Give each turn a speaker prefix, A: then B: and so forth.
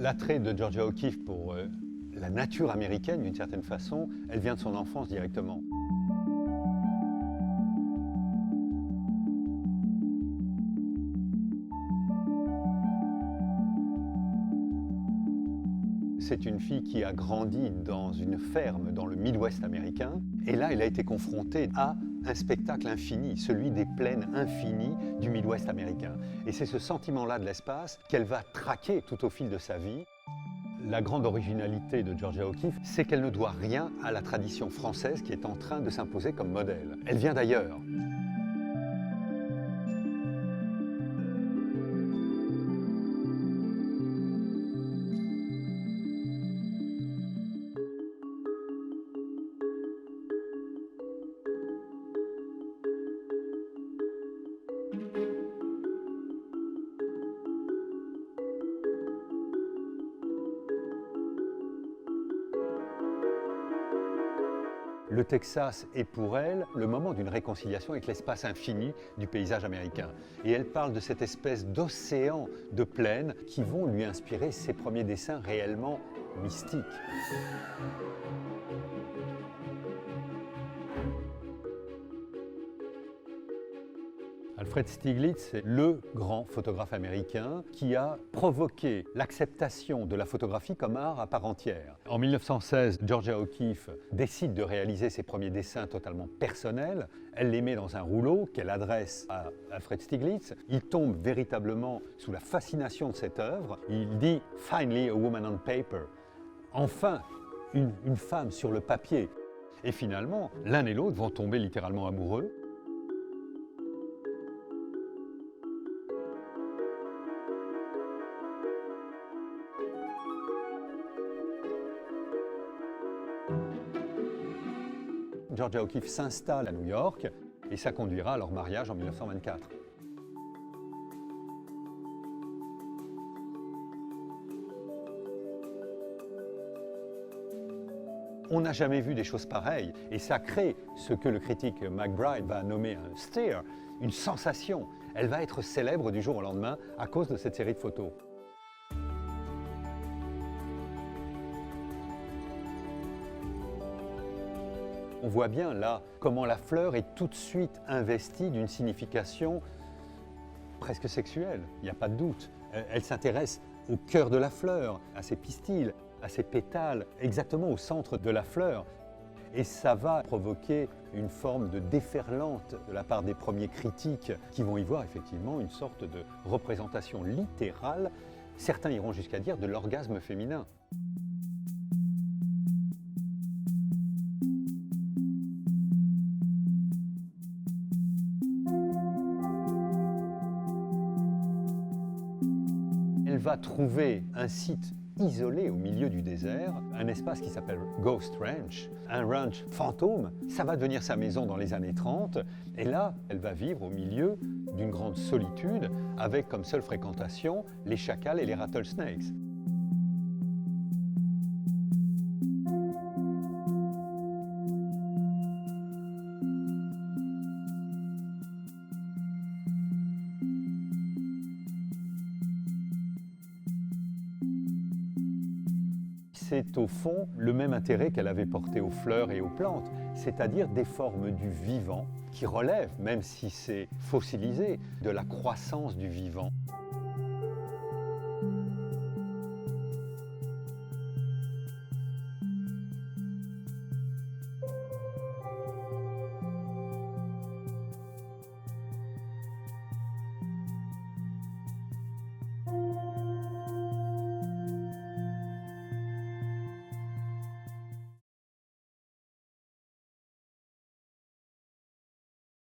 A: L'attrait de Georgia O'Keeffe pour la nature américaine, d'une certaine façon, elle vient de son enfance directement. C'est une fille qui a grandi dans une ferme dans le Midwest américain. Et là, elle a été confrontée à un spectacle infini, celui des plaines infinies du Midwest américain. Et c'est ce sentiment-là de l'espace qu'elle va traquer tout au fil de sa vie. La grande originalité de Georgia O'Keeffe, c'est qu'elle ne doit rien à la tradition française qui est en train de s'imposer comme modèle. Elle vient d'ailleurs. Le Texas est pour elle le moment d'une réconciliation avec l'espace infini du paysage américain. Et elle parle de cette espèce d'océan de plaines qui vont lui inspirer ses premiers dessins réellement mystiques. Alfred Stieglitz est le grand photographe américain qui a provoqué l'acceptation de la photographie comme art à part entière. En 1916, Georgia O'Keeffe décide de réaliser ses premiers dessins totalement personnels. Elle les met dans un rouleau qu'elle adresse à Alfred Stieglitz. Il tombe véritablement sous la fascination de cette œuvre. Il dit « Finally, a woman on paper ». Enfin, une femme sur le papier. Et finalement, l'un et l'autre vont tomber littéralement amoureux. Georgia O'Keeffe s'installe à New York et ça conduira à leur mariage en 1924. On n'a jamais vu des choses pareilles et ça crée ce que le critique McBride va nommer un stare, une sensation. Elle va être célèbre du jour au lendemain à cause de cette série de photos. On voit bien là comment la fleur est tout de suite investie d'une signification presque sexuelle, il n'y a pas de doute. Elle s'intéresse au cœur de la fleur, à ses pistils, à ses pétales, exactement au centre de la fleur. Et ça va provoquer une forme de déferlante de la part des premiers critiques qui vont y voir effectivement une sorte de représentation littérale, certains iront jusqu'à dire de l'orgasme féminin. Elle va trouver un site isolé au milieu du désert, un espace qui s'appelle Ghost Ranch, un ranch fantôme. Ça va devenir sa maison dans les années 30. Et là, elle va vivre au milieu d'une grande solitude avec comme seule fréquentation les chacals et les rattlesnakes. C'est au fond le même intérêt qu'elle avait porté aux fleurs et aux plantes, c'est-à-dire des formes du vivant qui relèvent, même si c'est fossilisé, de la croissance du vivant.